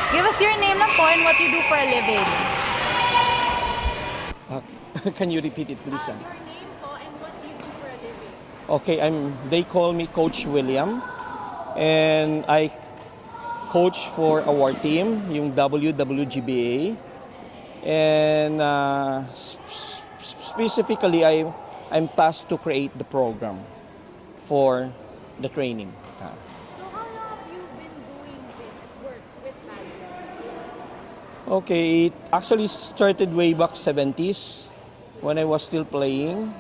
Give us your name lang po and what you do for a living. Uh, can you repeat it, please? Your name po and what you do for a living. Okay, they call me Coach William, and I coach for our team, yung WWGBA. And specifically, I'm tasked to create the program for the training. So how long have you been doing this work with badminton? Okay, it actually started way back 70s when I was still playing.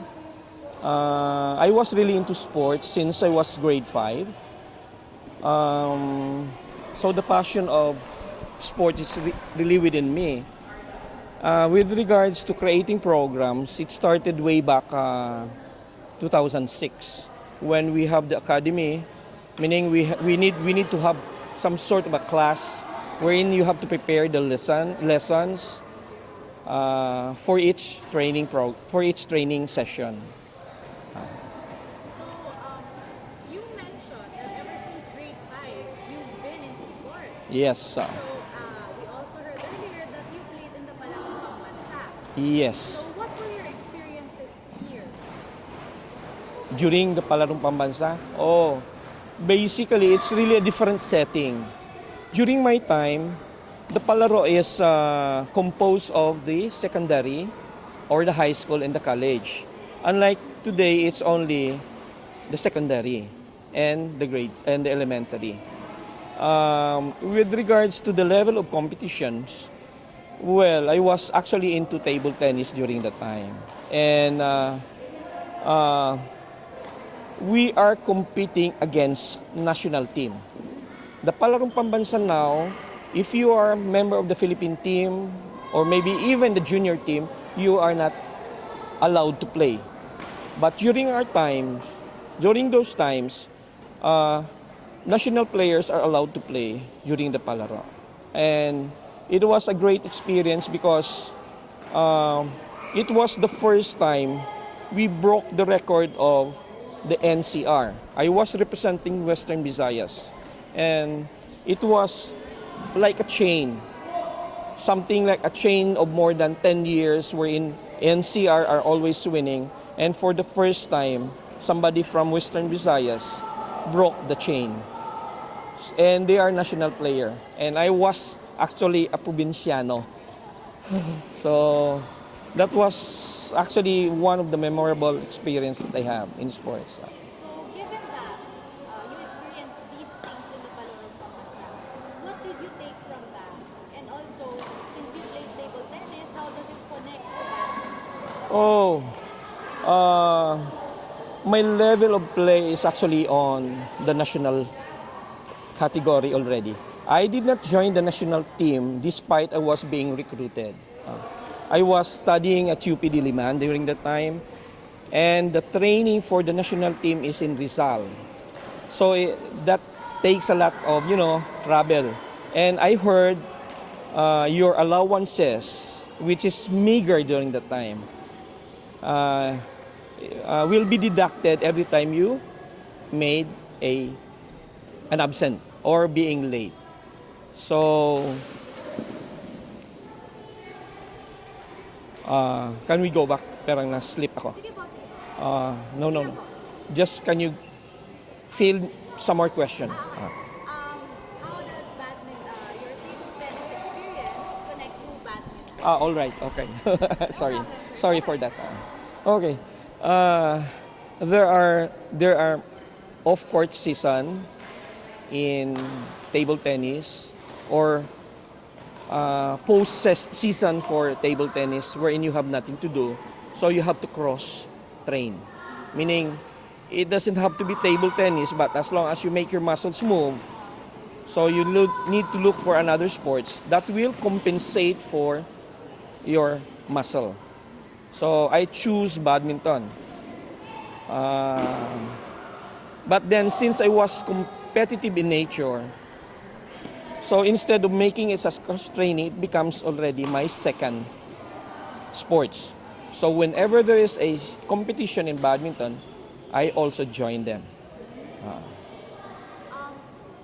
I was really into sports since I was grade 5. So the passion of sports is really within me. With regards to creating programs, it started way back 2006 when we have the academy, meaning we need to have some sort of a class wherein you have to prepare the lessons for each training session. You mentioned that ever since grade 5, you've been into sports. Yes. So we also heard earlier that you played in the Palakang Pambansa. Yes. So what were your experiences here? During the Palarong Pambansa? Oh, basically, it's really a different setting. During my time, the Palaro is composed of the secondary or the high school and the college. Unlike today, it's only the secondary and the grades and the elementary. With regards to the level of competitions, well, I was actually into table tennis during that time. And we are competing against national team. The Palarong Pambansa now, if you are a member of the Philippine team or maybe even the junior team, you are not allowed to play. But during those times, national players are allowed to play during the Palaro. And it was a great experience because it was the first time we broke the record of the NCR. I was representing Western Visayas. And it was like a chain. Something like a chain of more than 10 years wherein NCR are always winning. And for the first time, somebody from Western Visayas broke the chain. And they are national player. And I was actually a provinciano. So that was actually one of the memorable experiences that I have in sports. So given that you experienced these things in the Palakang Pambansa, what did you take from that? And also, since you played table tennis, how does it connect to badminton? Oh, my level of play is actually on the national category already. I did not join the national team despite I was being recruited. I was studying at UP Diliman during that time, and the training for the national team is in Rizal. So that takes a lot of, travel. And I heard your allowances, which is meager during that time, will be deducted every time you made an absent or being late. So, can we go back? Parang na-slip ako. Sige po. No. Just can you field some more question? How does badminton, your table tennis experience connect to badminton? All right. Okay. Sorry for that. Okay. There are off-court season in table tennis or post-season for table tennis wherein you have nothing to do. So you have to cross-train. Meaning, it doesn't have to be table tennis, but as long as you make your muscles move, so you need to look for another sports that will compensate for your muscle. So I choose badminton. But then since I was competitive in nature, so instead of making it as cross-training, it becomes already my second sports. So whenever there is a competition in badminton, I also join them.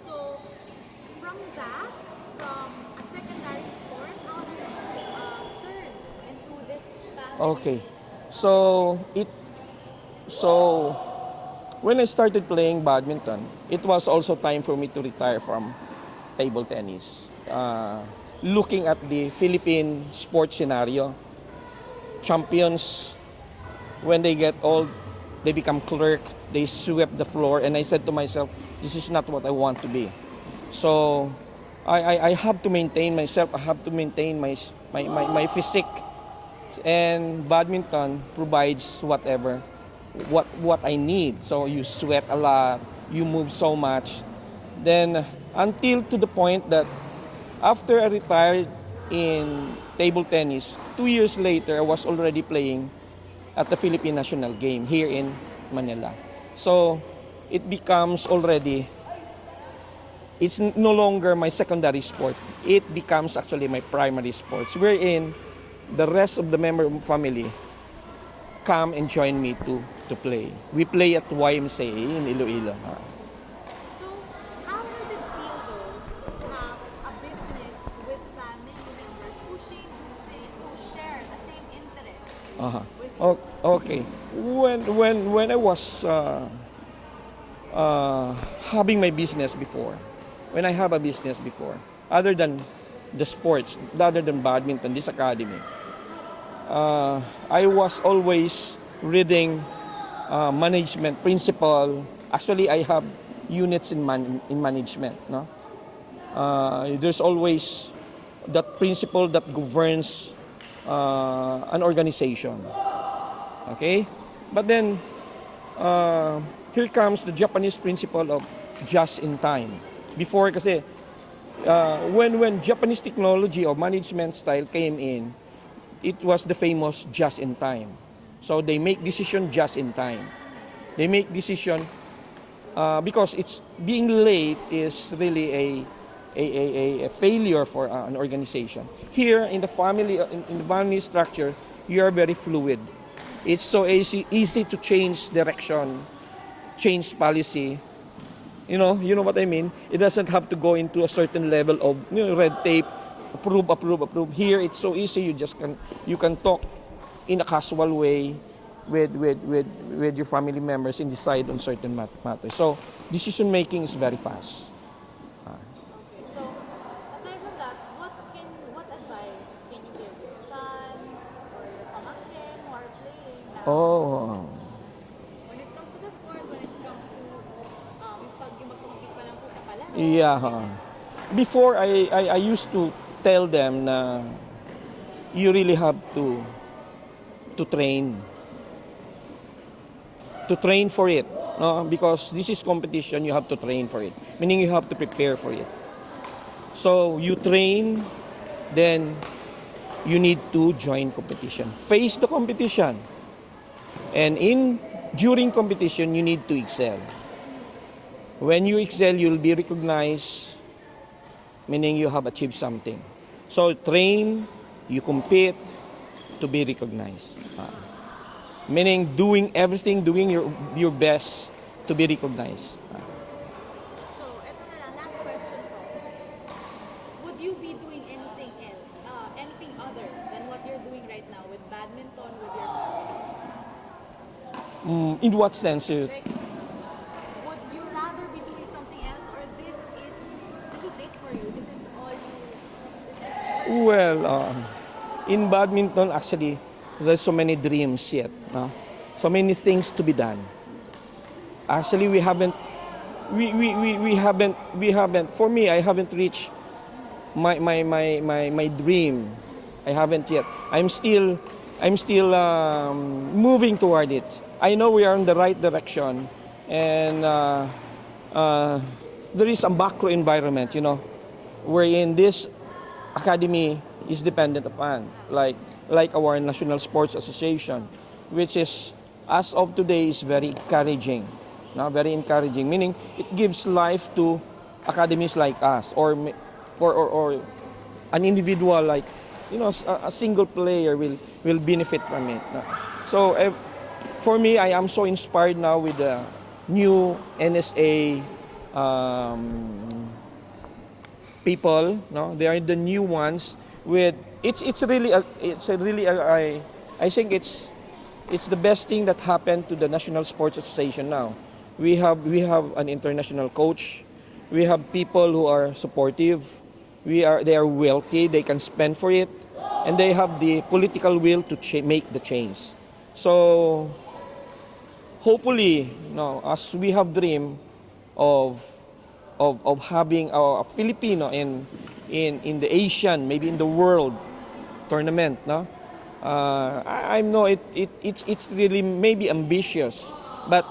So from that, from a Okay. So it so when I started playing badminton, it was also time for me to retire from table tennis. Looking at the Philippine sports scenario, champions, when they get old, they become clerk, they sweep the floor, and I said to myself, this is not what I want to be. So I have to maintain myself, I have to maintain my physique, and badminton provides what I need. So you sweat a lot, you move so much. Then until to the point that after I retired in table tennis, 2 years later I was already playing at the Philippine National Game here in Manila. So it becomes already, it's no longer my secondary sport. It becomes actually my primary sports, wherein the rest of the member of my family come and join me to play. We play at YMCA in Iloilo. So, how does it feel though to have a business with family members who share the same interests Uh-huh. with you? Okay. When I was having my business before, when I have a business before, other than the sports, other than badminton, this academy, I was always reading management principle. Actually, I have units in management. No, there's always that principle that governs an organization. Okay, but then here comes the Japanese principle of just in time. Before, kasi when Japanese technology or management style came in, it was the famous just in time. So they make decision just in time. They make decision because it's being late is really a failure for an organization. Here in the family structure, you are very fluid. It's so easy to change direction, change policy. You know what I mean. It doesn't have to go into a certain level of red tape, approve. Here it's so easy. You can talk in a casual way with your family members and decide on certain matters. So decision making is very fast. Okay, so aside from that, what advice can you give your son or your pamangkin who are playing now Oh, when it comes to the sport, when it comes to yung magkumpit pa lang po sa palaro? yeah. Before I used to tell them na you really have to train for it, no, because this is competition. You have to train for it, meaning you have to prepare for it. So you train, then you need to join competition, face the competition, and during competition you need to excel. When you excel, you'll be recognized, meaning you have achieved something. So train, you compete to be recognized. Meaning doing everything, doing your best to be recognized. So, eto na lang, last question po. Would you be doing anything else, anything other than what you're doing right now with badminton, with your family? In what sense? Like, would you rather be doing something else, or this is it for you? This is all you. Well, in badminton, actually, there's so many dreams yet. No? So many things to be done. Actually, we haven't. For me, I haven't reached my dream. I haven't yet. I'm still moving toward it. I know we are in the right direction, and there is a macro environment, wherein this academy is dependent upon, like our National Sports Association, which is, as of today, is very encouraging. No, very encouraging, meaning it gives life to academies like us, or an individual, like a single player will benefit from it. No? So for me, I am so inspired now with the new NSA people. No, they are the new ones. With it's really a I think it's the best thing that happened to the National Sports Association now. We have an international coach. We have people who are supportive. They are wealthy. They can spend for it, and they have the political will to make the change. So hopefully, as we have dream of of having a Filipino in the Asian, maybe in the world tournament, no. I know it's really maybe ambitious, but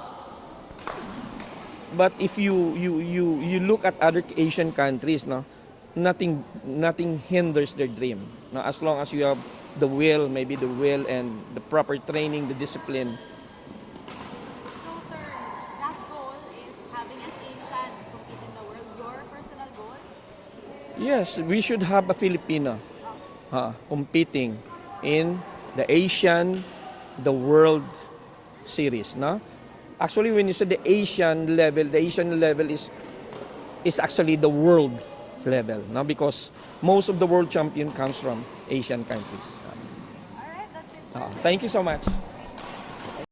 if you look at other Asian countries, no, nothing hinders their dream. No, as long as you have the will, maybe the will and the proper training, the discipline. So, sir, that goal is having an Asian compete in the world. Your personal goal? Yes, we should have a Filipino competing in the Asian, the World Series, no? Actually, when you say the Asian level is actually the world level, no? Because most of the world champion comes from Asian countries. All right, that's it, sir. Thank you so much.